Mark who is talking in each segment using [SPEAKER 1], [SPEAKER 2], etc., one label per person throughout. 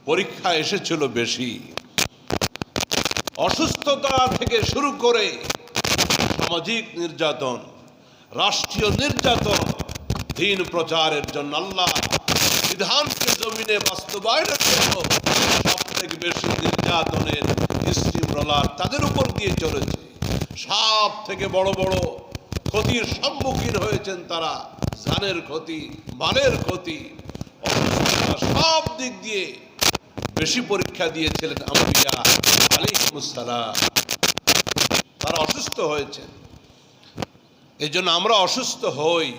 [SPEAKER 1] পরীক্ষা এসেছিল বেশি। অসুস্থতা থেকে শুরু করে সামাজিক নির্যাতন, রাষ্ট্রীয় নির্যাতন, দ্বীন প্রচারের জন্য, আল্লাহ বিধানকে জমিনে বাস্তবায়নের জন্য সব থেকে বেশি নির্যাতনের স্টিম রোলার তাদের উপর দিয়ে চলেছে। সব থেকে বড় বড় ক্ষতির সম্মুখীন হয়েছেন তারা, জানের ক্ষতি, মালের ক্ষতি, সব দিক দিয়ে বেশি পরীক্ষা দিয়েছিলেন আম্বিয়া আলাইহিমুস সালাম। তারা অসুস্থ হয়েছেন। এই জন্য আমরা অসুস্থ হই,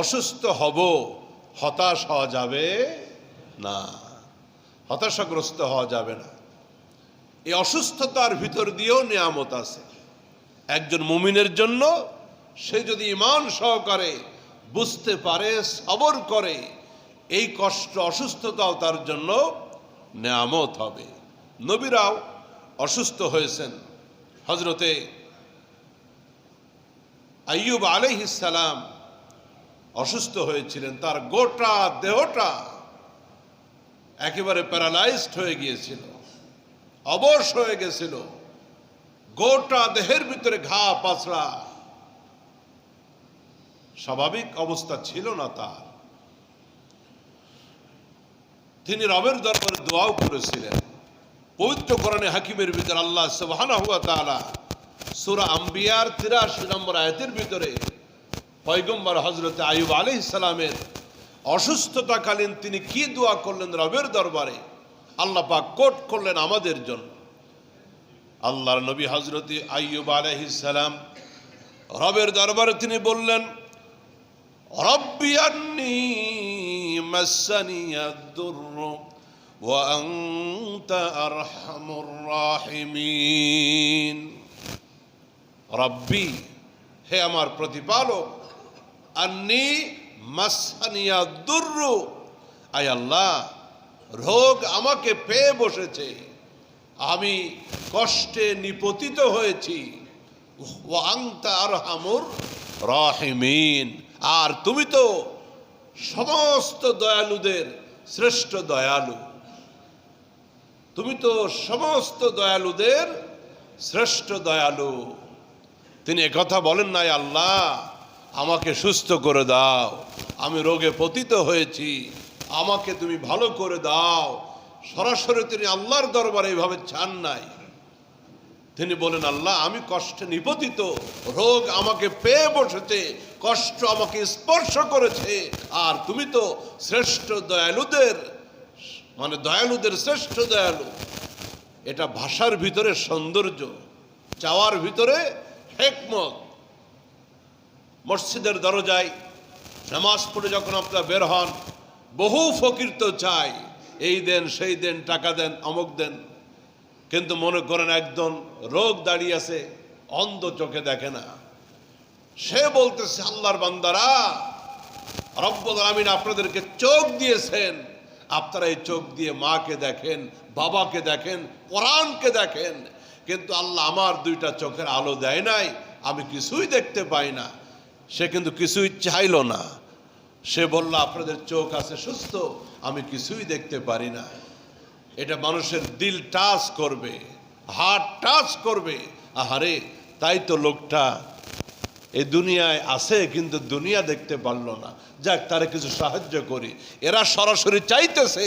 [SPEAKER 1] অসুস্থ হব, হতাশ হওয়া যাবে না, হতাশাগ্রস্ত হওয়া যাবে না। এই অসুস্থতার ভিতর দিয়েও নিয়ামত আছে একজন মুমিনের জন্য। সে যদি ঈমান সহকারে বুঝতে পারে, সবর করে, এই কষ্ট অসুস্থতাও তার জন্য নিয়ামত হবে। নবীরাও অসুস্থ হয়েছেন। হযরতে আইয়ুব আলাইহিস সালাম অসুস্থ হয়েছিলেন। তার গোটা দেহটা একেবারে প্যারালাইজড হয়ে গিয়েছিল, অবশ হয়ে গেছিল। গোটা দেহের ভিতরে ঘা পাছড়া, স্বাভাবিক অবস্থা ছিল না তার। তিনি রবের দরবারে দোয়াও করেছিলেন। পবিত্র কোরআনে হাকিমের ভিতরে আল্লাহ সুবহানাহু ওয়া তাআলা সূরা আম্বিয়ার ৮৩ নম্বর আয়াতের ভিতরে পয়গম্বর হযরত আইয়ুব আলাইহিস সালামের অসুস্থতাকালীন তিনি কি দোয়া করলেন রবের দরবারে, আল্লাহ পাক কোট করলেন আমাদের জন্য। আল্লাহর নবী হযরত আইয়ুব আলাইহিস সালাম রবের দরবারে তিনি বললেন, রব্বি আন্নী মাসসানিয়াদ দুররু ওয়া আনতা আরহামুর রাহিমিন। রব্বি, হে আমার প্রতিপালক, আন্নী মাসসানিয়াদ দুররু, আয় আল্লাহ, রোগ আমাকে পেয়ে বসেছে, আমি কষ্টে নিপতিত হয়েছি। ওয়া আনতা আরহামুর রাহিমিন, আর তুমি তো সমস্ত দয়ালুদের শ্রেষ্ঠ দয়ালু, তুমি তো সমস্ত দয়ালুদের শ্রেষ্ঠ দয়ালু। তিনি একথা বলেন নাই, আল্লাহ আমাকে সুস্থ করে দাও, আমি রোগে পতিত হয়েছি, আমাকে তুমি ভালো করে দাও। সরাসরি তিনি আল্লাহর দরবারে এইভাবে চান নাই। তিনি বলেন, আল্লাহ আমি কষ্টে নিপতিত, রোগ আমাকে পেয়ে বসেছে, কষ্ট আমাকে স্পর্শ করেছে, আর তুমি তো শ্রেষ্ঠ দয়ালুদের, মানে দয়ালুদের শ্রেষ্ঠ দয়ালু। এটা ভাষার ভিতরে সৌন্দর্য, চাওয়ার ভিতরে হিকমত। মসজিদের দরজায় নামাজ পড়ে যখন আপনারা বের হন, বহু ফকির তো চাই, এই দেন সেই দেন, টাকা দেন, অমুক দেন, কিন্তু মনে করেন একজন রোগ দাঁড়িয়ে আছে, অন্ধ, চোখে দেখে না, সে বলতেছে, আল্লাহর বান্দারা, রব্বুল আলামিন আপনাদেরকে চোখ দিয়েছেন, আপনারা এই চোখ দিয়ে মাকে দেখেন, বাবাকে দেখেন, কোরআনকে দেখেন, কিন্তু আল্লাহ আমার দুইটা চোখের আলো দেয় নাই, আমি কিছুই দেখতে পাই না। সে কিন্তু কিছুই চাইল না, সে বলল আপনাদের চোখ আছে সুস্থ, আমি কিছুই দেখতে পারি না। এটা মানুষের দিল টাচ করবে, হার্ট টাচ করবে। আহারে, তাই তো লোকটা এই দুনিয়ায় আছে কিন্তু দুনিয়া দেখতে পারল না, যাক তারা কিছু সাহায্য করি। এরা সরাসরি চাইতেছে,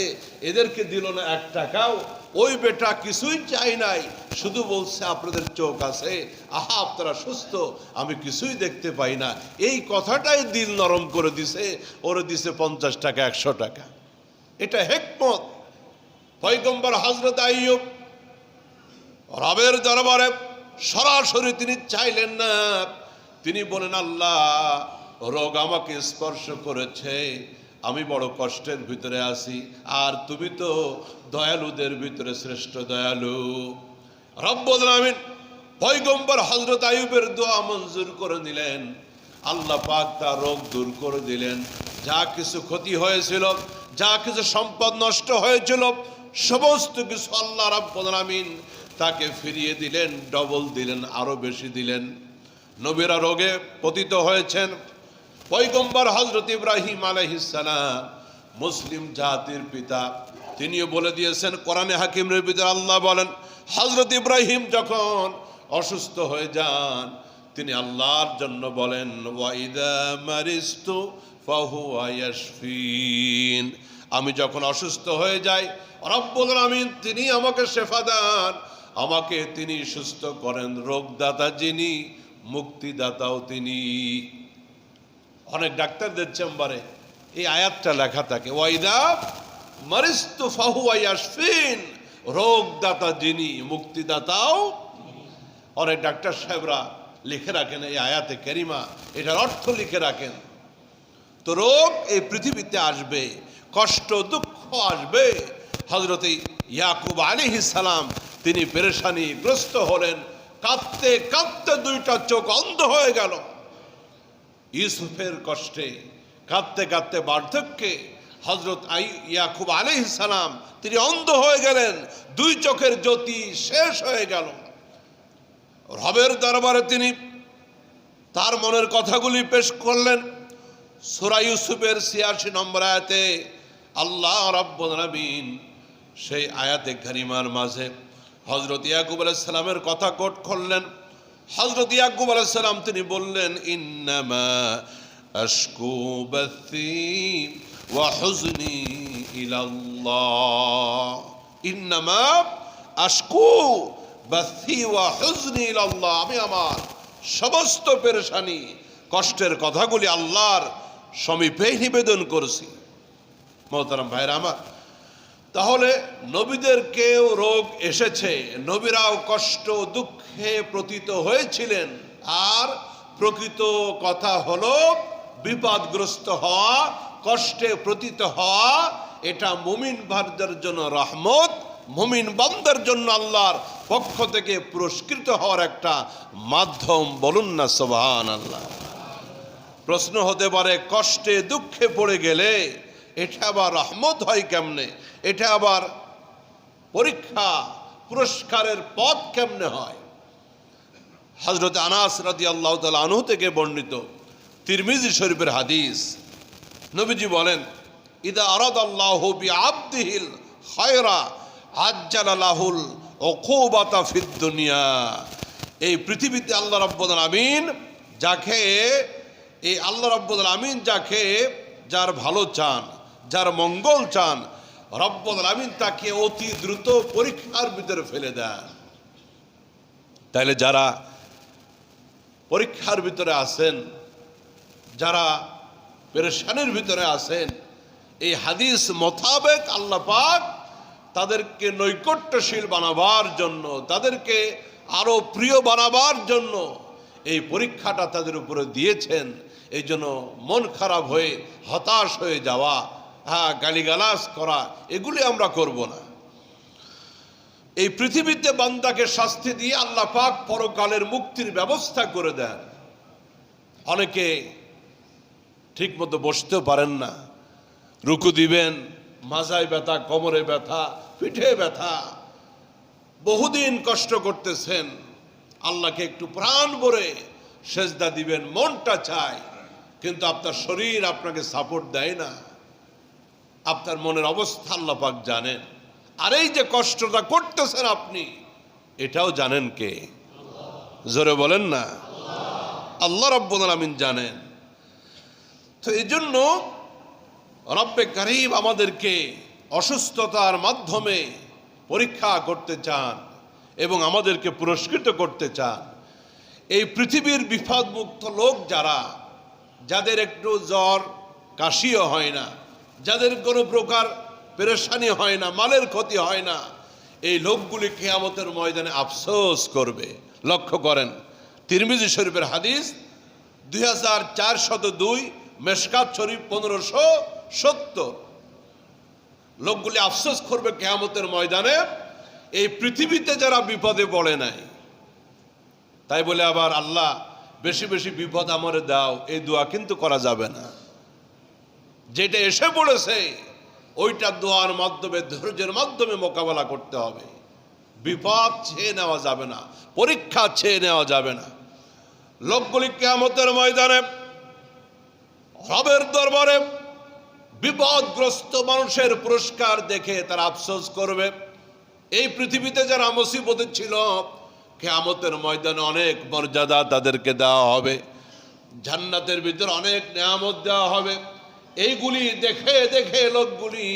[SPEAKER 1] এদেরকে দিল না এক টাকাও। ওই বেটা কিছুই চাই নাই, শুধু বলছে আপনাদের চোখ আছে, আহা আপনারা সুস্থ, আমি কিছুই দেখতে পাই না। এই কথাটাই দিল নরম করে দিছে, ওরে দিছে 50 টাকা, 100 টাকা। এটা হিকমত। পয়গম্বর হযরত আইয়ুব রবের দরবারে সরাসরি তিনি চাইলেন না, তিনি বলেন, আল্লাহ রোগ আমাকে স্পর্শ করেছে, আমি বড় কষ্টের ভিতরে আছি, আর তুমি তো দয়ালুদের ভিতরে শ্রেষ্ঠ দয়ালু। রব্বুল আলামিন পয়গম্বর হযরত আইয়ুবের দোয়া মঞ্জুর করে নিলেন। আল্লাহ পাক তার রোগ দূর করে দিলেন। যা কিছু ক্ষতি হয়েছিল, যা কিছু সম্পদ নষ্ট হয়েছিল, সমস্ত কিছু আল্লাহ রাব্বুল আলামিন তাকে ফিরিয়ে দিলেন, ডবল দিলেন, আরো বেশি দিলেন। নবীরা রোগে পতিত হয়েছেন। পয়গম্বর হযরত ইব্রাহিম আলাইহিস সালাম, মুসলিম জাতির পিতা, তিনিও বলে দিয়েছেন কোরআনে হাকিমের ভিতরে আল্লাহ বলেন, হযরত ইব্রাহিম যখন অসুস্থ হয়ে যান তিনি আল্লাহর জন্য বলেন, ওয়াইদা মারিস্তু ফাহুয়া ইয়াশফিন, আমি যখন অসুস্থ হয়ে যাই রব্বুল আমিন তিনি আমাকে শেফা দেন, আমাকে তিনি সুস্থ করেন। রোগদাতা যিনি, মুক্তিদাতাও তিনি। অনেক ডাক্তারদের চেম্বারে এই আয়াতটা লেখা থাকে, ওয়াইদা মারিস্তু ফাহুয়া ইয়াশফিন, রোগদাতা যিনি, মুক্তিদাতাও। অনেক ডাক্তার সাহেবরা লিখে রাখেন এই আয়াতে কারিমা, এটার অর্থ লিখে রাখেন। তো রোগ এই পৃথিবীতে আসবে, কষ্ট দুঃখ আসবে। হযরত ইয়াকুব আলাইহিস সালাম তিনি পেরেশানিগ্রস্ত হলেন, কাঁদতে কাঁদতে দুইটা চোখ অন্ধ হয়ে গেল। ইউসুফের কষ্টে কাঁদতে কাঁদতে বার্ধক্যে হযরত ইয়াকুব আলাইহিস সালাম তিনি অন্ধ হয়ে গেলেন, দুই চোখের জ্যোতি শেষ হয়ে গেল। রবের দরবারে তিনি তার মনের কথাগুলি পেশ করলেন। সূরা ইউসুফের ৮৬ নম্বর আয়াতে আল্লাহ রাব্বুল আলামিন সেই আয়াতে কারিমার মাঝে হযরত ইয়াকুব আলাইহিস সালামের কথা কোট করলেন। হযরত ইয়াকুব আলাইহিস সালাম তিনি বললেন, ইন্নামা আশকু বাথি ওয়া হুজনি ইলাল্লাহ, ইন্নামা আশকু বাথি ওয়া হুজনি ইলাল্লাহ, আমি আমার সমস্ত পেরেশানি কষ্টের কথাগুলি আল্লাহর সমীপে নিবেদন করছি। মোহতারাম ভাইরা আমার, তাহলে নবীদেরকেও রোগ এসেছে, নবীরাও কষ্ট দুঃখে পতিত হয়েছিলেন। আর প্রকৃত কথা হলো বিপদগ্রস্ত হওয়া, কষ্টে পতিত হওয়া এটা মুমিন বান্দার জন্য রহমত, মুমিন বান্দার জন্য আল্লাহর পক্ষ থেকে পুরস্কৃত হওয়ার একটা মাধ্যম। বলুন না সুবহানাল্লাহ। প্রশ্ন হতে পারে, কষ্টে দুঃখে পড়ে গেলে এটা আবার রহমত হয় কেমনে, এটা আবার পরীক্ষা পুরস্কারের পথ কেমনে হয়? হযরত আনাস রাদিয়াল্লাহু তাআলা আনহু থেকে বর্ণিত তিরমিজি শরীফের হাদিস, নবীজি বলেন, ইদা আরাদাল্লাহু বিআবদিহিল খায়রা আজ্জালা লাহুল উকুবাতা ফিদ দুনিয়া, এই পৃথিবীতে আল্লাহ রাব্বুল আমিন যাকে, এই আল্লাহ রাব্বুল আমিন যাকে, যার ভালো চান, যার মঙ্গল চান, রব্বুল আমিন তাকে অতি দ্রুত পরীক্ষার ভিতরে ফেলে দেন। তাইলে যারা পরীক্ষার ভিতরে আছেন, যারা পেরেশানির ভিতরে আছেন, এই হাদিস মোতাবেক আল্লাহ পাক তাদেরকে নৈকট্যশীল বানাবার জন্য, তাদেরকে আরো প্রিয় বানাবার জন্য এই পরীক্ষাটা তাদের উপরে দিয়েছেন। এই জন্য মন খারাপ হয়ে হতাশ হয়ে যাওয়া, গালিগালাজ করা, এগুলি আমরা করব না। এই পৃথিবীতে বান্দাকে শাস্তি দিয়ে আল্লাহ পাক পরকালের মুক্তির ব্যবস্থা করে দেন। অনেকে ঠিক মতো বসতেও পারেন না, রুকু দিবেন, মাজায় ব্যথা, কোমরে ব্যথা, পিঠে ব্যথা, বহুদিন কষ্ট করতেছেন, আল্লাহকে একটু প্রাণ ভরে সেজদা দিবেন, মনটা চায়, কিন্তু আপনার শরীর আপনাকে সাপোর্ট দেয় না। আপনার মনের অবস্থা আল্লাহ পাক জানেন। আর এই যে কষ্টটা করতেছেন আপনি, এটাও জানেন কে? জোরে বলেন না। আল্লাহ রাব্বুল আলামিন জানেন। তো এই জন্য রব্বে কারীম আমাদেরকে অসুস্থতার মাধ্যমে পরীক্ষা করতে চান এবং আমাদেরকে পুরস্কৃত করতে চান। এই পৃথিবীর বিপদমুক্ত লোক যারা, যাদের একটু জ্বর কাশিও হয় না, যাদের কোনো প্রকার পেরেশানি হয় না, মালের ক্ষতি হয় না, এই লোকগুলি কিয়ামতের ময়দানে আফসোস করবে। লক্ষ্য করেন, তিরমিজি শরীফের হাদিস 2402, মেশকাত শরীফ 1570। লোকগুলি আফসোস করবে কিয়ামতের ময়দানে, এই পৃথিবীতে যারা বিপদে পড়ে নাই। তাই বলে আবার আল্লাহ বেশি বেশি বিপদ আমারে দাও, এই দোয়া কিন্তু করা যাবে না। যেটা এসে পড়েছে ওইটা দোয়ার মাধ্যমে, ধৈর্যের মাধ্যমে মোকাবেলা করতে হবে। বিপদ ছেয়ে নেওয়া যাবে না, পরীক্ষা ছেয়ে নেওয়া যাবে না। লোকগুলি কিয়ামতের ময়দানে রবের দরবারে বিপদগ্রস্ত মানুষের পুরস্কার দেখে তারা আফসোস করবে। এই পৃথিবীতে যারা মুসিবতে ছিল, কিয়ামতের ময়দানে অনেক মর্যাদা তাদেরকে দেওয়া হবে, জান্নাতের ভিতরে অনেক নিয়ামত দেওয়া হবে। এইগুলি দেখে দেখে লোকগুলি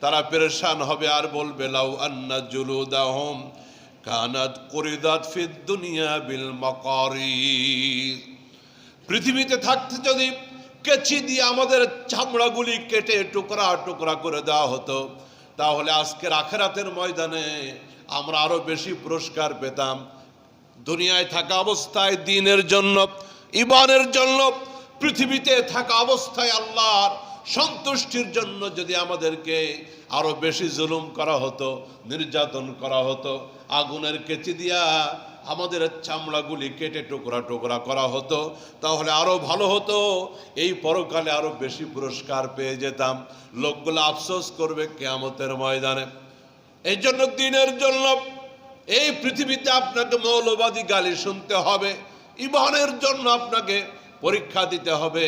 [SPEAKER 1] তারা পেরেশান হবে আর বলবে, লাউ আন্না জুলুদাহুম কানাত কুরিদাত ফিদ দুনিয়া বিল মাকারিদ। পৃথিবীতে থাকতে যদি কেচি দিয়ে আমাদের চামড়াগুলি কেটে টুকরা টুকরা করে দেওয়া হতো, তাহলে আজকের আখিরাতের ময়দানে আমরা আরো বেশি পুরস্কার পেতাম। দুনিয়ায় থাকা অবস্থায় দ্বীনের জন্য, ঈমানের জন্য, পৃথিবীতে থাকা অবস্থায় আল্লাহর সন্তুষ্টির জন্য যদি আমাদেরকে আরো বেশি জুলুম করা হতো, নির্যাতন করা হতো, আগুনের কেচি দিয়া আমাদের চামড়াগুলি কেটে টুকরা টুকরা করা হতো, তাহলে আরো ভালো হতো। এই পরকালে আরো বেশি পুরস্কার পেয়ে যেতাম। লোকগুলো আফসোস করবে কিয়ামতের ময়দানে। এই জন্য দ্বীনের জন্য এই পৃথিবীতে আপনাকে মৌলবাদী গালি শুনতে হবে, ঈমানের জন্য আপনাকে পরীক্ষা দিতে হবে।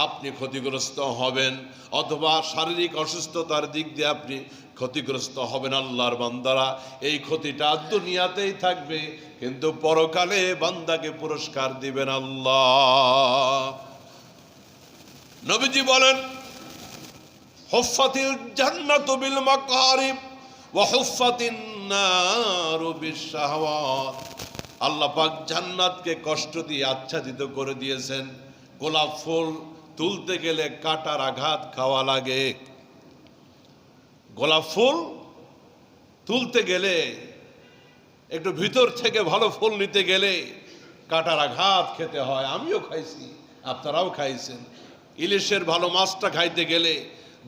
[SPEAKER 1] আপনি ক্ষতিগ্রস্ত হবেন, অথবা শারীরিক অসুস্থতার দিক দিয়ে আপনি ক্ষতিগ্রস্ত হবেন। আল্লাহর বান্দারা, এই ক্ষতিটা দুনিয়াতেই থাকবে, কিন্তু পরকালে বান্দাকে পুরস্কার দিবেন আল্লাহ। নবীজি বলেন, হুফফাতিল জান্নাতু বিল মাকারিব ওয়া হুফফাতিন নারু বিশ শাহওয়াত। আল্লাহ পাক জান্নাতকে কষ্ট দিয়ে আচ্ছাদিত করে দিয়েছেন। গোলাপ ফুল তুলতে গেলে কাঁটার আঘাত খাওয়া লাগে। গোলাপ ফুল তুলতে গেলে, একটু ভিতর থেকে ভালো ফুল নিতে গেলে কাঁটার আঘাত খেতে হয়। আমিও খাইছি, আপনারাও খাইছেন। ইলিশের ভালো মাছটা খাইতে গেলে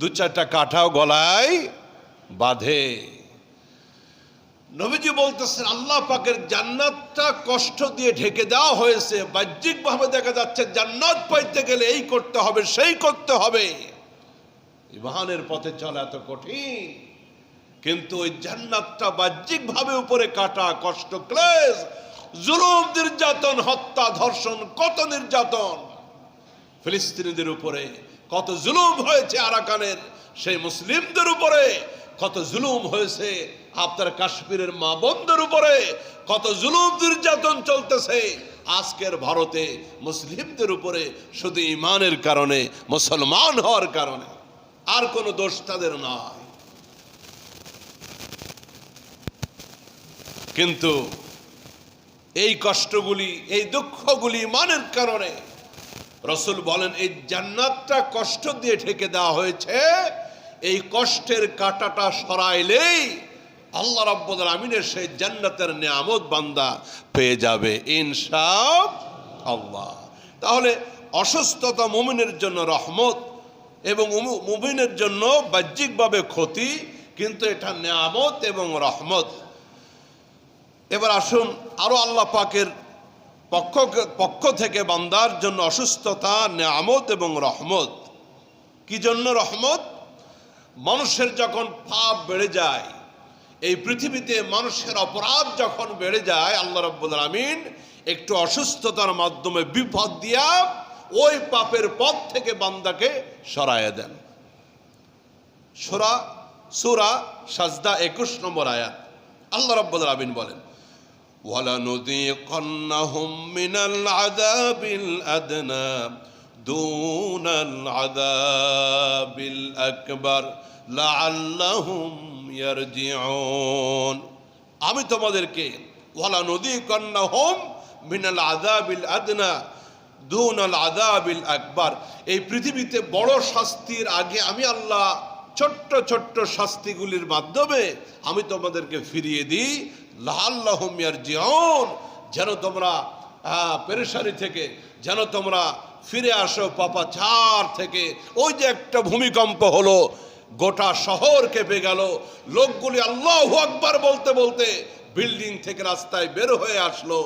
[SPEAKER 1] দু চারটা কাঁটাও গলায় বাঁধে। নবীজি বলতেছেন, আল্লাহ পাকের জান্নাতটা কষ্ট দিয়ে ঢেকে দেওয়া হয়েছে। বাহ্যিক ভাবে দেখা যাচ্ছে জান্নাত পাইতে গেলে এই করতে হবে, সেই করতে হবে। ঈমানের পথে চলা এত কঠিন, কিন্তু ওই জান্নাতটা বাহ্যিক ভাবে উপরে কাটা, কষ্ট, ক্লেশ, জুলুম, নির্যাতন, হত্যা, ধর্ষণ, কত নির্যাতন ফিলিস্তিনিদের উপরে, কত জুলুম হয়েছে আরাকানের সেই মুসলিমদের উপরে, কত জুলুম হয়েছে আপনার কাশ্মীরের মা বোনদের উপরে, কত জুলুম নির্যাতন চলতেছে আজকের ভারতে মুসলিমদের উপরে, শুধু ঈমানের কারণে, মুসলমান হওয়ার কারণে। আর কোনো দোষ তাদের নয়। কিন্তু এই কষ্টগুলি, এই দুঃখগুলি ঈমানের কারণে। রাসূল বলেন, এই জান্নাতটা কষ্ট দিয়ে ঢেকে দেওয়া হয়েছে। এই কষ্টের কাঁটাটা সরাইলেই আল্লাহ রাব্বুল আমিনের সেই জান্নাতের নিয়ামত বান্দা পেয়ে যাবে ইনশাআল্লাহ। তাহলে অসুস্থতা মুমিনের জন্য রহমত এবং মুমিনের জন্য বাহ্যিকভাবে ক্ষতি, কিন্তু এটা নিয়ামত এবং রহমত। এবার আসুন, আরো আল্লাহ পাকের পক্ষ থেকে বান্দার জন্য অসুস্থতা নিয়ামত এবং রহমত। কি জন্য রহমত? মানুষের যখন পাপ বেড়ে যায়, এই পৃথিবীতে মানুষের অপরাধ যখন বেড়ে যায়, আল্লাহ রাব্বুল আমিন একটু অসুস্থতার মাধ্যমে বিপদ দিয়া ওই পাপের পথ থেকে বান্দাকে সরাইয়া দেন। সূরা সাজদা 21 নম্বর আয়াত, আল্লাহ রাব্বুল আমিন বলেন, ওয়ালানুযীকান্নাহুম মিনাল আযাবিল আদনা দুনাল আযাবিল আকবার লাআল্লাহুম ইয়ারজিউন। আমি তোমাদেরকে ওয়ালানুযীকান্নাহুম মিনাল আযাবিল আদনা দুনাল আযাবিল আকবার, এই পৃথিবীতে বড় শাস্তির আগে আমি আল্লাহ ছোট্ট ছোট্ট শাস্তিগুলির মাধ্যমে আমি তোমাদেরকে ফিরিয়ে দিই। লাআল্লাহুম ইয়ারজিউন, যেন তোমরা পেরেশানি থেকে যেন তোমরা ফিরে আসো পাপাচার থেকে। ওই যে একটা ভূমিকম্প হলো, গোটা শহর কেঁপে গেল, লোকগুলি আল্লাহু আকবার বলতে বলতে বিল্ডিং থেকে রাস্তায় বের হয়ে আসলো।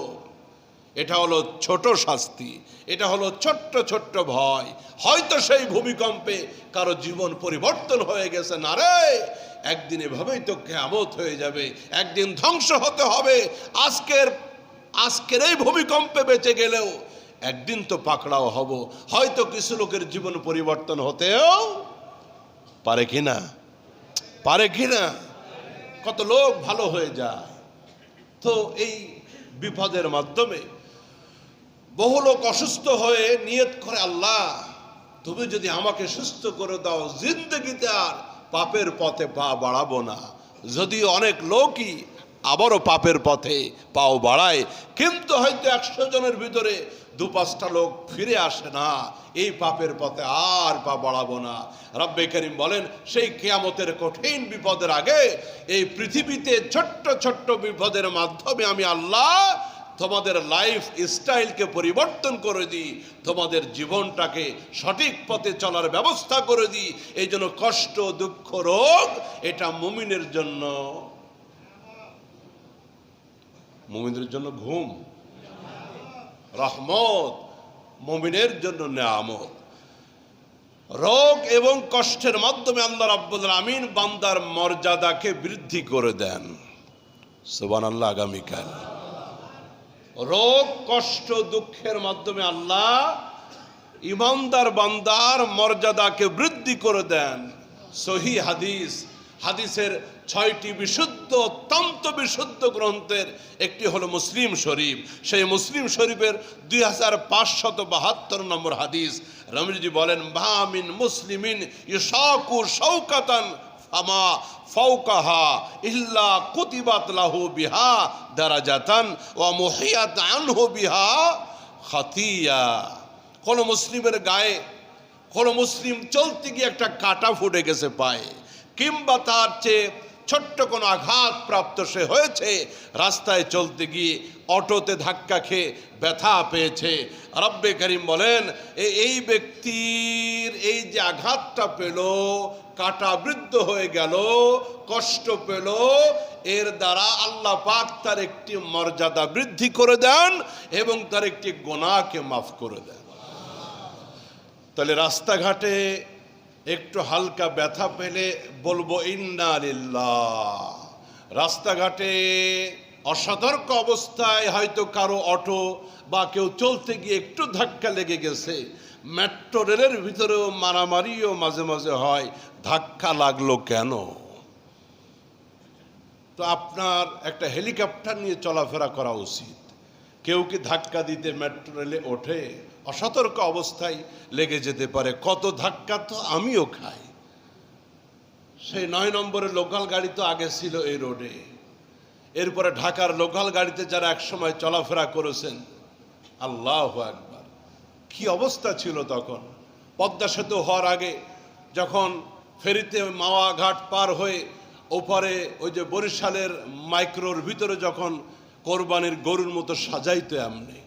[SPEAKER 1] এটা হলো ছোট শাস্তি, এটা হলো ছোট্ট ছোট্ট ভয়। হয়তো সেই ভূমিকম্পে কারো জীবন পরিবর্তন হয়ে গেছে, না রে, একদিন এভাবেই তো কিয়ামত হয়ে যাবে, একদিন ধ্বংস হতে হবে। আজকের এই ভূমিকম্পে বেঁচে গেলেও একদিন তো পাকড়াও হব। হয়তো কিছু লোকের জীবন পরিবর্তন হতেও পারে কি না? পারে কি না? কত লোক ভালো হয়ে যায়। তো এই বিপদের মাধ্যমে বহু লোক অসুস্থ হয়ে নিয়ত করে, আল্লাহ তুমি যদি আমাকে সুস্থ করে দাও, জিন্দগিতে আর পাপের পথে পা বাড়াবো না। যদিও অনেক লোকই আবারও পাপের পথে পাও বাড়ায়, কিন্তু হয়তো 100 জনের ভিতরে 2-5টা লোক ফিরে আসে না, এই পাপের পথে আর পা বাড়াবো না। রব্বে করিম বলেন, সেই কিয়ামতের কঠিন বিপদের আগে এই পৃথিবীতে ছোট্ট ছোট্ট বিপদের মাধ্যমে আমি আল্লাহ তোমাদের লাইফ স্টাইলকে পরিবর্তন করে দিই, তোমাদের জীবনটাকে সঠিক পথে চলার ব্যবস্থা করে দিই। এই জন্য কষ্ট, দুঃখ, রোগ এটা মুমিনের জন্য, মুমিনের জন্য ঘুম, রহমত, মুমিনের জন্য নেয়ামত। রোগ এবং কষ্টের মাধ্যমে আল্লাহ রাব্বুল আমিন বান্দার মর্যাদাকে বৃদ্ধি করে দেন। সুবহানাল্লাহ। আগামীকাল রোগ, কষ্ট, দুঃখের মাধ্যমে আল্লাহ ইমানদার বান্দার মর্যাদাকে বৃদ্ধি করে দেন। সহিহ হাদিস, হাদিসের 6টি বিশুদ্ধ, অত্যন্ত বিশুদ্ধ গ্রন্থের একটি হলো মুসলিম শরীফ। সেই মুসলিম শরীফের 2572 নম্বর হাদিস। রমিজি বলেন, মা মিন মুসলিমিন ইশাকু শাওকাতান ফামা ফাওকাহা ইল্লা কুতিবাত লাহু বিহা দারাজাতান ওয়া মুহিয়াত আনহু বিহা খাতিয়া। কোন মুসলিমের গায়ে, কোন মুসলিম চলতে গিয়ে একটা কাঁটা ফুটে গেছে পায়ে, কিংবা তার চেয়ে ছোট্ট কোনো আঘাত প্রাপ্ত সে হয়েছে, রাস্তায় চলতে গিয়ে অটোতে ধাক্কা খেয়ে ব্যথা পেয়েছে, রব্বে করিম বলেন এই ব্যক্তির এই যে আঘাতটা পেল, কাঁটাবৃদ্ধ হয়ে গেল, কষ্ট পেল, এর দ্বারা আল্লাহ পাক তার একটি মর্যাদা বৃদ্ধি করে দেন এবং তার একটি গুনাহকে মাফ করে দেন। তাহলে রাস্তাঘাটে একটু হালকা ব্যথা পেলে বলবো ইন্না লিল্লাহ। রাস্তাঘাটে অসতর্ক অবস্থায় হয়তো কারো অটো বা কেউ চলতে গিয়ে একটু ধাক্কা লেগে গেছে, মেট্রো রেলের ভিতরেও মারামারিও মাঝে মাঝে হয়, ধাক্কা লাগলো কেন? তো আপনার একটা হেলিকপ্টার নিয়ে চলাফেরা করা উচিত। কেউ কি ধাক্কা দিতে মেট্রো রেলে ওঠে? অসতর্ক অবস্থায় লেগে যেতে পারে। কত ধাক্কা তো আমিও খাই। সেই 9 নম্বরের লোকাল গাড়ি তো আগে ছিল এই রোডে, এরপরে ঢাকার লোকাল গাড়িতে যারা একসময় চলাফেরা করেছেন, আল্লাহু আকবার, কি অবস্থা ছিল তখন। পদ্মা সেতু হওয়ার আগে যখন ফেরিতে মাওয়া ঘাট পার হয়ে ওপারে ওই যে বরিশালের মাইক্রোর ভিতরে যখন কোরবানির গরুর মতো সাজাইতো, এমনি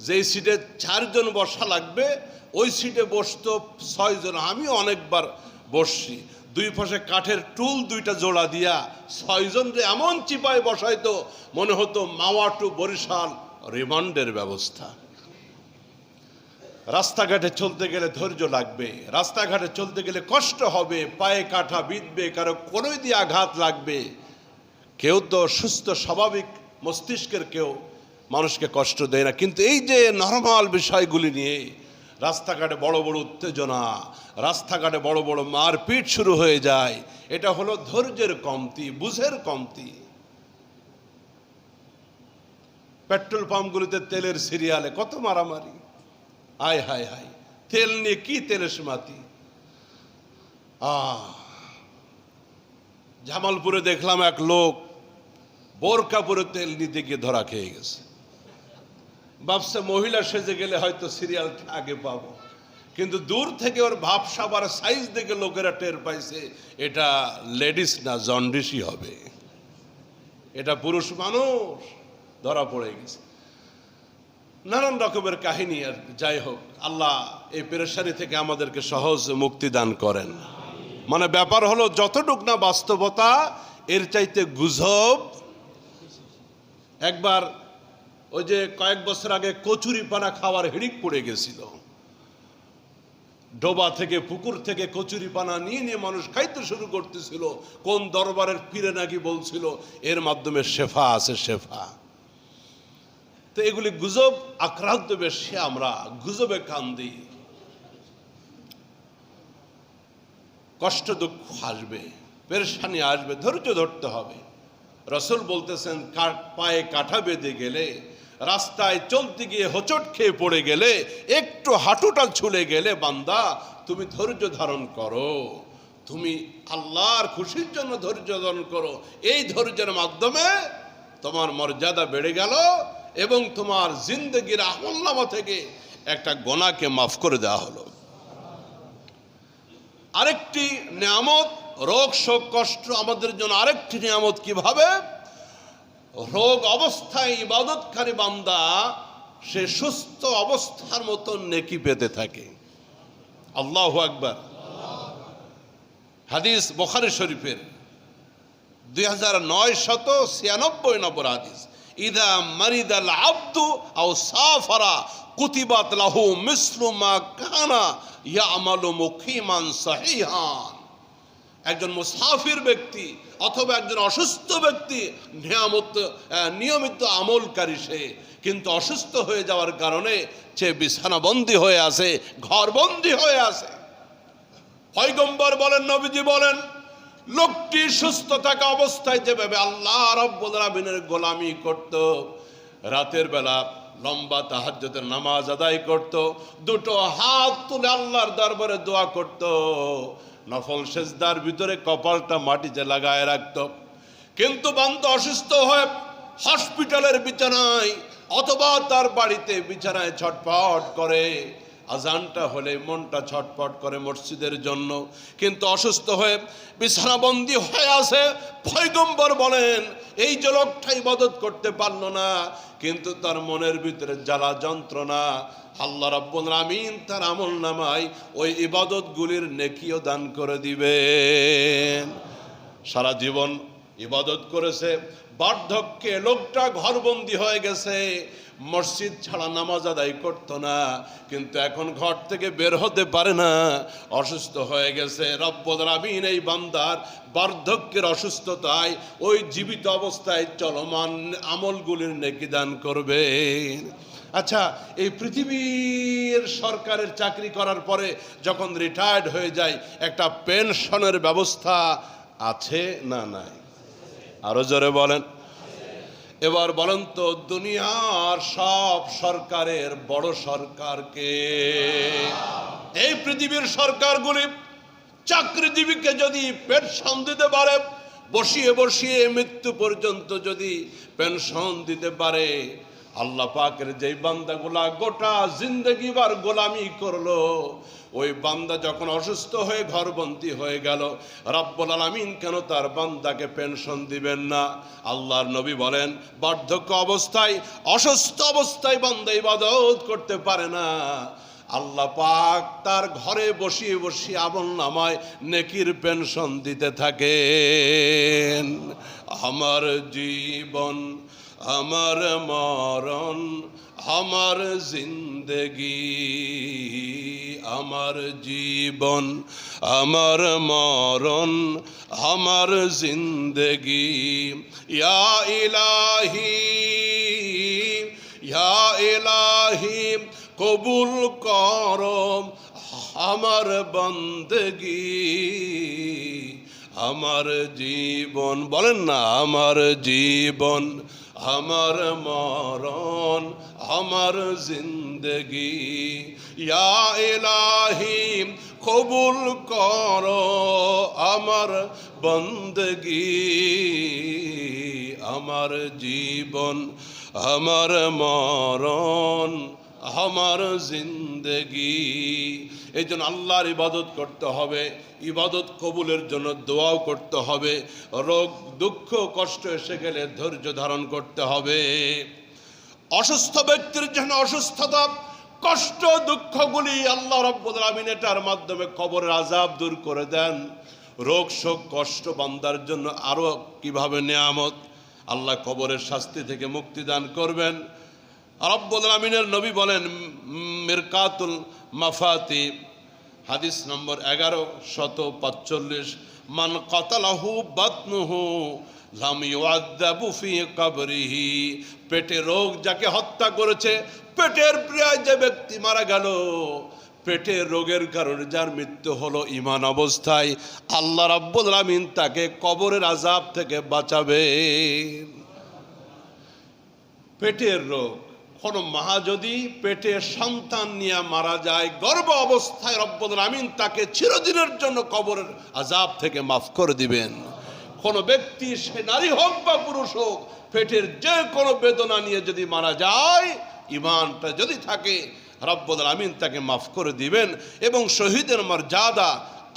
[SPEAKER 1] যেই সিটে 4 জন বসা লাগবে ওই সিটে বসতো 6 জন। আমি অনেকবার বসছি, 2 পাশে কাঠের টুল 2টা জোড়া দিয়া 6 জন এমন চিপায় বসাইতো মনে হতো মাওয়া টু বরিশাল রিমান্ডের ব্যবস্থা। রাস্তাঘাটে চলতে গেলে ধৈর্য লাগবে, রাস্তাঘাটে চলতে গেলে কষ্ট হবে, পায়ে কাঁটা বিঁধবে, কারো কোনোই দিয়ে আঘাত লাগবে। কেউ তো সুস্থ স্বাভাবিক মস্তিষ্কের কেউ মানুষকে কষ্ট দেয় না, কিন্তু এই যে নরমাল বিষয়গুলি নিয়ে রাস্তাঘাটে বড় বড় উত্তেজনা, রাস্তাঘাটে বড় বড় মারপিট শুরু হয়ে যায়, এটা হলো ধৈর্যের কমতি, বুঝের কমতি। পেট্রোল পাম্পগুলিতে তেলের সিরিয়ালে কত মারামারি, আয় হায় হায়, তেল নিয়ে কি তেলেসমাতি। জামালপুরে দেখলাম এক লোক বোরকা পরে তেল নিতে গিয়ে ধরা খেয়ে গেছে। ভাবছে মহিলা সেজে গেলে হয়তো সিরিয়াল আগে পাবো, কিন্তু দূর থেকে ওর ভাবসাব আর সাইজ দেখে লোকেরা টের পাইছে এটা লেডিস না, জন্ডিসই হবে, এটা পুরুষ মানুষ, ধরা পড়ে গেছে। নানান রকমের কাহিনী। আর যাই হোক, আল্লাহ এই পেরেশানি থেকে আমাদেরকে সহজ মুক্তি দান করেন। মানে ব্যাপার হলো যতটুক না বাস্তবতা, এর চাইতে গুজব। একবার ওই যে কয়েক বছর আগে কচুরি পানা খাওয়ার হিড়িক পড়ে গেছিল, ডোবা থেকে পুকুর থেকে কচুরি পানা নিয়ে নিয়ে মানুষ খাইতে শুরু করতেছিল। কোন দরবারের পীরে নাকি বলছিল এর মাধ্যমে শেফা আছে, শেফা। তো এগুলি গুজব আক্রান্ত বেশি, আমরা গুজবে কান দিই। কষ্ট দুঃখ আসবে, পেরেশানি আসবে, ধৈর্য ধরতে হবে। রাসূল বলতেছেন পায়ে কাঁটা বেঁধে গেলে, রাস্তায় চলতে গিয়ে হোঁচট খেয়ে পড়ে গেলে, একটু হাঁটুটা ছুলে গেলে বান্দা তুমি ধৈর্য ধারণ করো, তুমি আল্লাহর খুশির জন্য ধৈর্য ধারণ করো। এই ধৈর্যের মাধ্যমে তোমার মর্যাদা বেড়ে গেল এবং তোমার জিন্দগির আমলনামা থেকে একটা গুনাহকে মাফ করে দেওয়া হলো। আরেকটি নিয়ামত, রোগ শোক কষ্ট আমাদের জন্য আরেকটি নিয়ামত। কিভাবে? রোগ অবস্থায় ইবাদতকারী বান্দা সে সুস্থ অবস্থার মতো নেকি পেতে থাকে। আল্লাহু আকবার। হাদিস বুখারী শরীফের 2996 নম্বর হাদিস, ইদা মারিদাল আব্দু আও সাফারা কুতিবাত লাহু মিসলু মা কানা ইয়ামালু মুকিমান সহিহান। একজন মুসাফির ব্যক্তি অথবা একজন অসুস্থ ব্যক্তি নিয়মিত আমলকারী, সে কিন্তু অসুস্থ হয়ে যাওয়ার কারণে সে বিছানাবন্দি হয়ে আছে, ঘরবন্দি হয়ে আছে। পয়গম্বর বলেন, নবীজি বলেন, লোকটি সুস্থ থাকা অবস্থায় যেভাবে আল্লাহ রাব্বুল আলামিনের গোলামি করত, রাতের বেলা লম্বা তাহাজ্জুদের নামাজ আদায় করত, দুটো হাত তুলে আল্লাহর দরবারে দোয়া করত, নফল সেজদার ভিতরে কপালটা মাটিতে লাগায় রাখত। কিন্তু বান্দা অসুস্থ হয়ে হসপিটালের বিছানায় অথবা তার বাড়িতে বিছানায় ছটফট করে, আজানটা হলে মনটা ছটফট করে মসজিদের জন্য, কিন্তু অসুস্থ হয়ে বিছানাবন্দি হয়ে আছে। পয়গম্বর বলেন, এই যে লোকটা ইবাদত করতে পারলো না, কিন্তু তার মনের ভিতরে জ্বালা যন্ত্রণা, আল্লাহ রাব্বুল আমিন তার আমলনামায় ওই ইবাদতগুলির নেকিও দান করে দিবেন। সারা জীবন ইবাদত করেছে, বার্ধক্যে লোকটা ঘরবন্দি হয়ে গেছে, মসজিদ ছাড়া নামাজ আদায় করতো না, কিন্তু এখন ঘর থেকে বের হতে পারে না, অসুস্থ হয়ে গেছে। রব্বুল আমিন এই বান্দার বার্ধক্যের অসুস্থতায় ওই জীবিত অবস্থায় চলমান আমলগুলির নেকি দান করবেন। আচ্ছা, এই পৃথিবীর সরকারের চাকরি করার পরে যখন রিটায়ার্ড হয়ে যায়, একটা পেনশনের ব্যবস্থা আছে না নাই? আরো জোরে বলেন। এবার বলেন তো, দুনিয়ার সব সরকারের বড় সরকারকে? এই পৃথিবীর সরকারগুলি চাকরিজীবীকে যদি পেনশন দিতে পারে, বসিয়ে বসিয়ে মৃত্যু পর্যন্ত যদি পেনশন দিতে পারে, আল্লাহ পাকের যেই বান্দাগুলা গোটা জিন্দগি বার গোলামি করলো, ওই বান্দা যখন অসুস্থ হয়ে ঘরবন্দি হয়ে গেল, রব্বুল আলামিন কেন তার বান্দাকে পেনশন দিবেন না? আল্লাহর নবী বলেন, বার্ধক্য অবস্থায় অসুস্থ অবস্থায় বান্দা ইবাদত করতে পারে না, আল্লাহ পাক তার ঘরে বসিয়ে বসিয়ে আমলনামায় নেকির পেনশন দিতে থাকেন। আমার জীবন, আমার মরণ, আমার জিন্দগি, আমার জীবন, আমার মরণ, আমার জিন্দগি, ইয়া ইলাহি, ইয়া ইলাহি কবুল করো আমার বন্দগি, আমার জীবন, বলেন না, আমার জীবন, আমার মরণ, আমার জিন্দগি, ইয়া ইলাহি কবুল করো আমার বন্দগি, আমার জীবন, আমার মরণ, আমার জিন্দগি। এই জন্য আল্লাহর ইবাদত করতে হবে, ইবাদত কবুলের জন্য দোয়াও করতে হবে, রোগ দুঃখ কষ্ট এসে গেলে ধৈর্য ধারণ করতে হবে। অসুস্থ ব্যক্তির জন্য অসুস্থতা কষ্ট দুঃখগুলি আল্লাহ রাব্বুল আমিন এটার মাধ্যমে কবরের আযাব দূর করে দেন। রোগ শোক কষ্ট বান্দার জন্য আরো কিভাবে নিয়ামত, আল্লাহ কবরের শাস্তি থেকে মুক্তি দান করবেন। রব্বুল আমিনের নবী বলেন, মিরকাতুল মাফাতি হাদিস নম্বর 1145, মান কাতালাহু বাতনুহু লাম ইউআযাবু ফি কবরিহি। পেটে রোগ যাকে হত্যা করেছে, পেটের প্রিয় যে ব্যক্তি মারা গেল, পেটের রোগের কারণে যার মৃত্যু হলো ঈমান অবস্থায়, আল্লাহ রাব্বুল আলামিন তাকে কবরের আযাব থেকে বাঁচাবে। পেটের রোগ, কোন মা যদি পেটে সন্তান নিয়ে মারা যায় গর্ভ অবস্থায়, রব্বুল আমিন তাকে চিরদিনের জন্য কবরের আযাব থেকে মাফ করে দিবেন। কোন ব্যক্তি, সে নারী হোক বা পুরুষ হোক, পেটের যে কোনো বেদনা নিয়ে যদি মারা যায়, ঈমানটা যদি থাকে, রব্বুল আমিন তাকে মাফ করে দিবেন এবং শহীদের মর্যাদা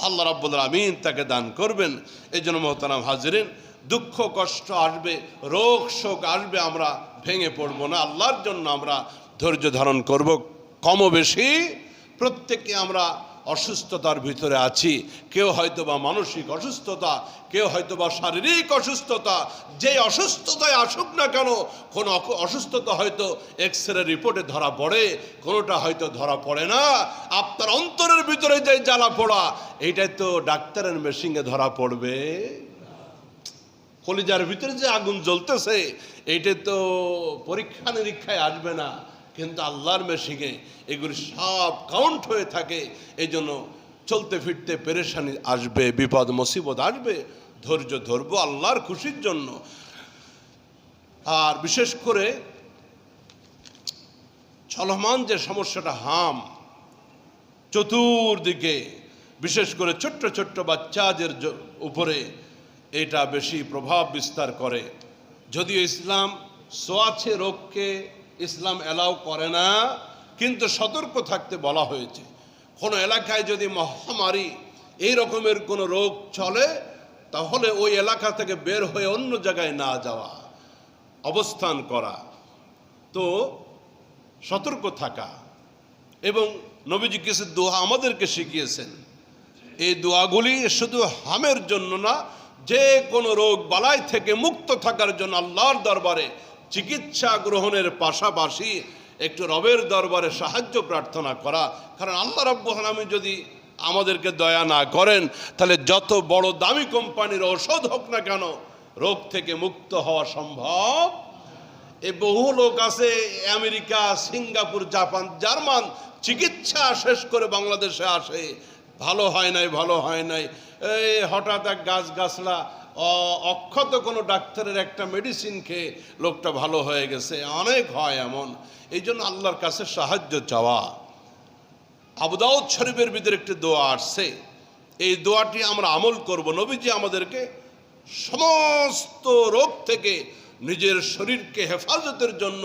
[SPEAKER 1] আল্লাহ রব্বুল আমিন তাকে দান করবেন। এই জন্য মোহতারাম হাজিরিন, দুঃখ কষ্ট আসবে, রোগ শোক আসবে, আমরা ভেঙে পড়ব না। আল্লাহর জন্য আমরা ধৈর্য ধারণ করব। কম বেশি প্রত্যেকে আমরা অসুস্থতার ভিতরে আছি। কেউ হয়তো বা মানসিক অসুস্থতা, কেউ হয়তো বা শারীরিক অসুস্থতা। যে অসুস্থতায় আসুক না কেন, কোনো অসুস্থতা হয়তো এক্সরে রিপোর্টে ধরা পড়ে, কোনোটা হয়তো ধরা পড়ে না। আপনার অন্তরের ভিতরে যে জ্বালা পোড়া, এইটাই তো ডাক্তারের মেশিনে ধরা পড়বে। কলিজার ভিতরে যে আগুন জ্বলতেছে, এইটা তো পরীক্ষা নিরীক্ষায় আসবে না, কিন্তু আল্লাহর মেশিনে এগুলি সব কাউন্ট হয়ে থাকে। এই জন্য চলতে ফিরতে পেরেশানি আসবে, বিপদ মুসিবত আসবে, ধৈর্য ধরবো আল্লাহর খুশির জন্য। আর বিশেষ করে চলমান যে সমস্যাটা, হাম চতুর্দিকে, বিশেষ করে ছোট্ট ছোট্ট বাচ্চাদের উপরে এটা বেশি প্রভাব বিস্তার করে। যদিও ইসলাম ছোঁয়াচে রোগকে ইসলাম অ্যালাউ করে না, কিন্তু সতর্ক থাকতে বলা হয়েছে। কোনো এলাকায় যদি মহামারী এই রকমের কোনো রোগ চলে, তাহলে ওই এলাকা থেকে বের হয়ে অন্য জায়গায় না যাওয়া, অবস্থান করা, তো সতর্ক থাকা। এবং নবীজি কিছু দোয়া আমাদেরকে শিখিয়েছেন। এই দোয়াগুলি শুধু হামের জন্য না, যে কোনো রোগ বালাই থেকে মুক্ত থাকার জন্য আল্লাহর দরবারে চিকিৎসা গ্রহণের পাশাপাশি একটু রবের দরবারে সাহায্য প্রার্থনা করা। কারণ আল্লাহ রাব্বুল আলামিন যদি আমাদেরকে দয়া না করেন, তাহলে যত বড় দামি কোম্পানির ঔষধ হোক না কেন, রোগ থেকে মুক্ত হওয়া সম্ভব। এ বহু লোক আছে আমেরিকা, সিঙ্গাপুর, জাপান, জার্মান চিকিৎসা শেষ করে বাংলাদেশে আসে, ভালো হয় নাই, ভালো হয় নাই। এই হঠাৎ এক গাছগাছলা অক্ষত কোনো ডাক্তারের একটা মেডিসিন খেয়ে লোকটা ভালো হয়ে গেছে। অনেক হয় এমন। এই জন্য আল্লাহর কাছে সাহায্য চাওয়া। আবু দাউদ শরীফের ভিতরে একটি দোয়া আসছে, এই দোয়াটি আমরা আমল করব। নবীজি আমাদেরকে সমস্ত রোগ থেকে নিজের শরীরকে হেফাজতের জন্য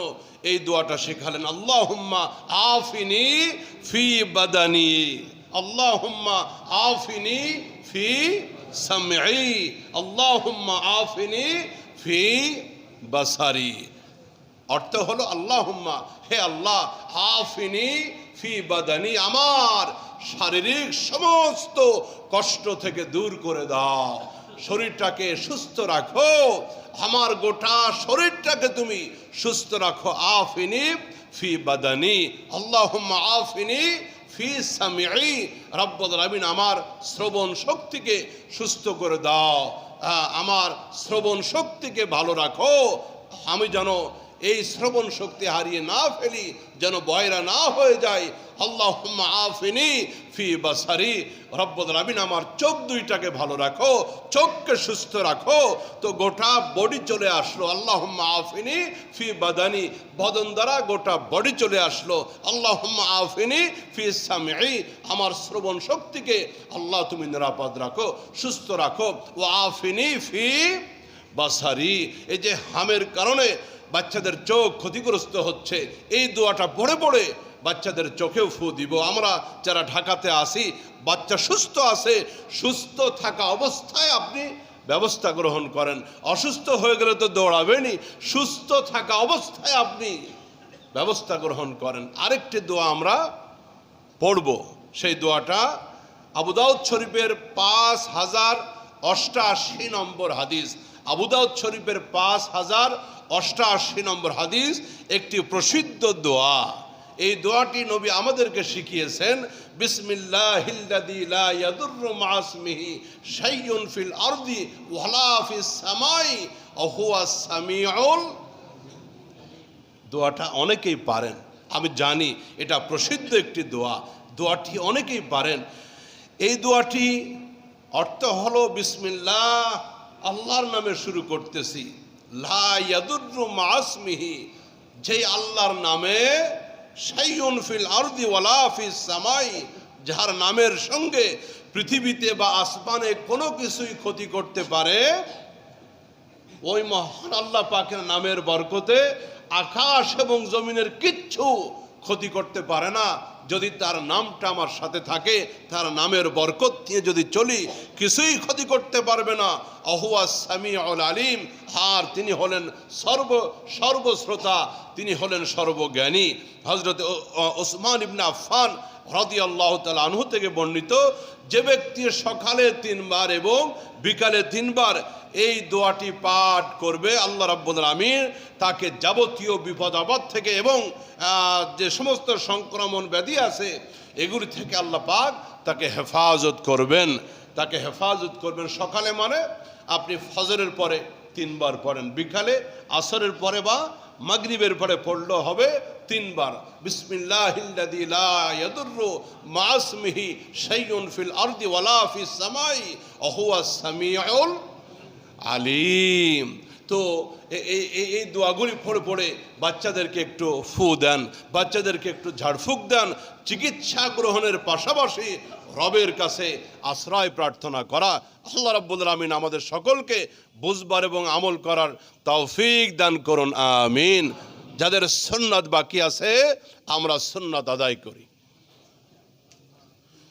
[SPEAKER 1] এই দোয়াটা শেখালেন। আল্লাহুম্মা আফিনি ফি বাদানি, আল্লাহুম্মা আফিনি ফি সামঈ, আল্লাহুম্মা আফিনি ফি বাসারি। অর্থ হলো, আল্লাহুম্মা, হে আল্লাহ, আফিনি ফি বাদানি, আমার শারীরিক সমস্ত কষ্ট থেকে দূর করে দাও, শরীরটাকে সুস্থ রাখো, আমার গোটা শরীরটাকে তুমি সুস্থ রাখো। আফিনি ফি বাদানি, আল্লাহুম্মা আফিনি ফি সামঈ, রব্বুল আলামিন আমার শ্রবণ শক্তিকে সুস্থ করে দাও, আমার শ্রবণ শক্তিকে ভালো রাখো, আমি যেন এই শ্রবণ শক্তি হারিয়ে না ফেলি, যেন বয়রা না হয়ে যায়। আল্লাহুম্মা আফিনি ফি বাসারি, রব্বুল আলামিন আমার চোখ দুইটাকে ভালো রাখো, চোখকে সুস্থ রাখো। তো গোটা বডি চলে আসলো। আল্লাহুম্মা আফিনি ফি বাদানি, বদন দ্বারা গোটা বডি চলে আসলো। আল্লাহুম্মা আফিনি ফি সামঈ, আমার শ্রবণ শক্তিকে আল্লাহ তুমি নিরাপদ রাখো, সুস্থ রাখো। ও আফিনি ফি বাসারি, এই যে হামের কারণে বাচ্চাদের চোখ ক্ষতিগ্রস্ত হচ্ছে, এই দোয়াটা পড়ে পড়ে বাচ্চাদের চোখেও ফু দিব। আমরা যারা ঢাকাতে আসি, বাচ্চা সুস্থ আছে, সুস্থ থাকা অবস্থায় আপনি ব্যবস্থা গ্রহণ করেন। অসুস্থ হয়ে গেলে তো দৌড়াবেনই, সুস্থ থাকা অবস্থায় আপনি ব্যবস্থা গ্রহণ করেন। আরেকটি দোয়া আমরা পড়ব, সেই দোয়াটা আবু দাউদ শরীফের 5088 নম্বর হাদিস। আবু দাউদ শরীফের 5088 নম্বর হাদিস একটি প্রসিদ্ধ দোয়া। এই দোয়াটি নবী আমাদেরকে শিখিয়েছেন। বিসমিল্লাহিল্লাযী লা ইয়াদুররু মা ইসমিহি শাইউন ফিল আরদি ওয়ালা ফিস সামাই ওয়া হুয়াস সামিউল। দোয়াটা অনেকেই পারেন, আমি জানি এটা প্রসিদ্ধ একটি দোয়া। দোয়াটি অনেকেই পারেন। এই দোয়াটি অর্থ হলো বিসমিল্লাহ, আল্লাহর নামে শুরু করতেছি। লা ইয়াদুররু মা'আসমিহি, যেই আল্লাহর নামে শাইউন ফিল আরদি ওয়ালা ফিস সামাই, যার নামের সঙ্গে পৃথিবীতে বা আসমানে কোনো কিছুই ক্ষতি করতে পারে, ওই মহান আল্লাহ পাকের নামের বরকতে আকাশ এবং জমিনের কিচ্ছু ক্ষতি করতে পারে না। যদি তার নামটা আমার সাথে থাকে, তার নামের বরকত নিয়ে যদি চলি, কিছুই ক্ষতি করতে পারবে না। আহুয়া সামিউল আলিম, আর তিনি হলেন সর্বশ্রোতা, তিনি হলেন সর্বজ্ঞানী। হযরত ওসমান ইবনে আফফান রাদিয়াল্লাহু তাআলা আনহু থেকে বর্ণিত, যে ব্যক্তি সকালে 3 বার এবং বিকালে 3 বার এই দোয়াটি পাঠ করবে, আল্লাহ রাব্বুল আলামিন তাকে যাবতীয় বিপদ আপদ থেকে এবং যে সমস্ত সংক্রমণ ব্যাধি আছে এগুলি থেকে আল্লাহ পাক তাকে হেফাজত করবেন, তাকে হেফাজত করবেন। সকালে মানে আপনি ফজরের পরে 3 বার পড়েন, বিকালে আসরের পরে বা মাগরিবের পরে পড়লে হবে 3 বার। বিসমিল্লাহিল্লাযী লা ইয়াদুররু মা'আসমিহি শাইউন ফিল আরদি ওয়ালা ফিস সামাই ওয়া হুয়াস সামিউল আলিম। তো এই দোয়াগুলি পড়ে পড়ে বাচ্চাদেরকে একটু ফু দেন, বাচ্চাদেরকে একটু ঝাড়ফুঁক দেন। চিকিৎসা গ্রহণের পাশাপাশি রবের কাছে আশ্রয় প্রার্থনা করা। আল্লাহ রাব্বুল আলামিন আমাদের সকলকে বুঝবার এবং আমল করার তৌফিক দান করুন, আমিন। যাদের সুন্নাত বাকি আছে আমরা সুন্নাত আদায় করি।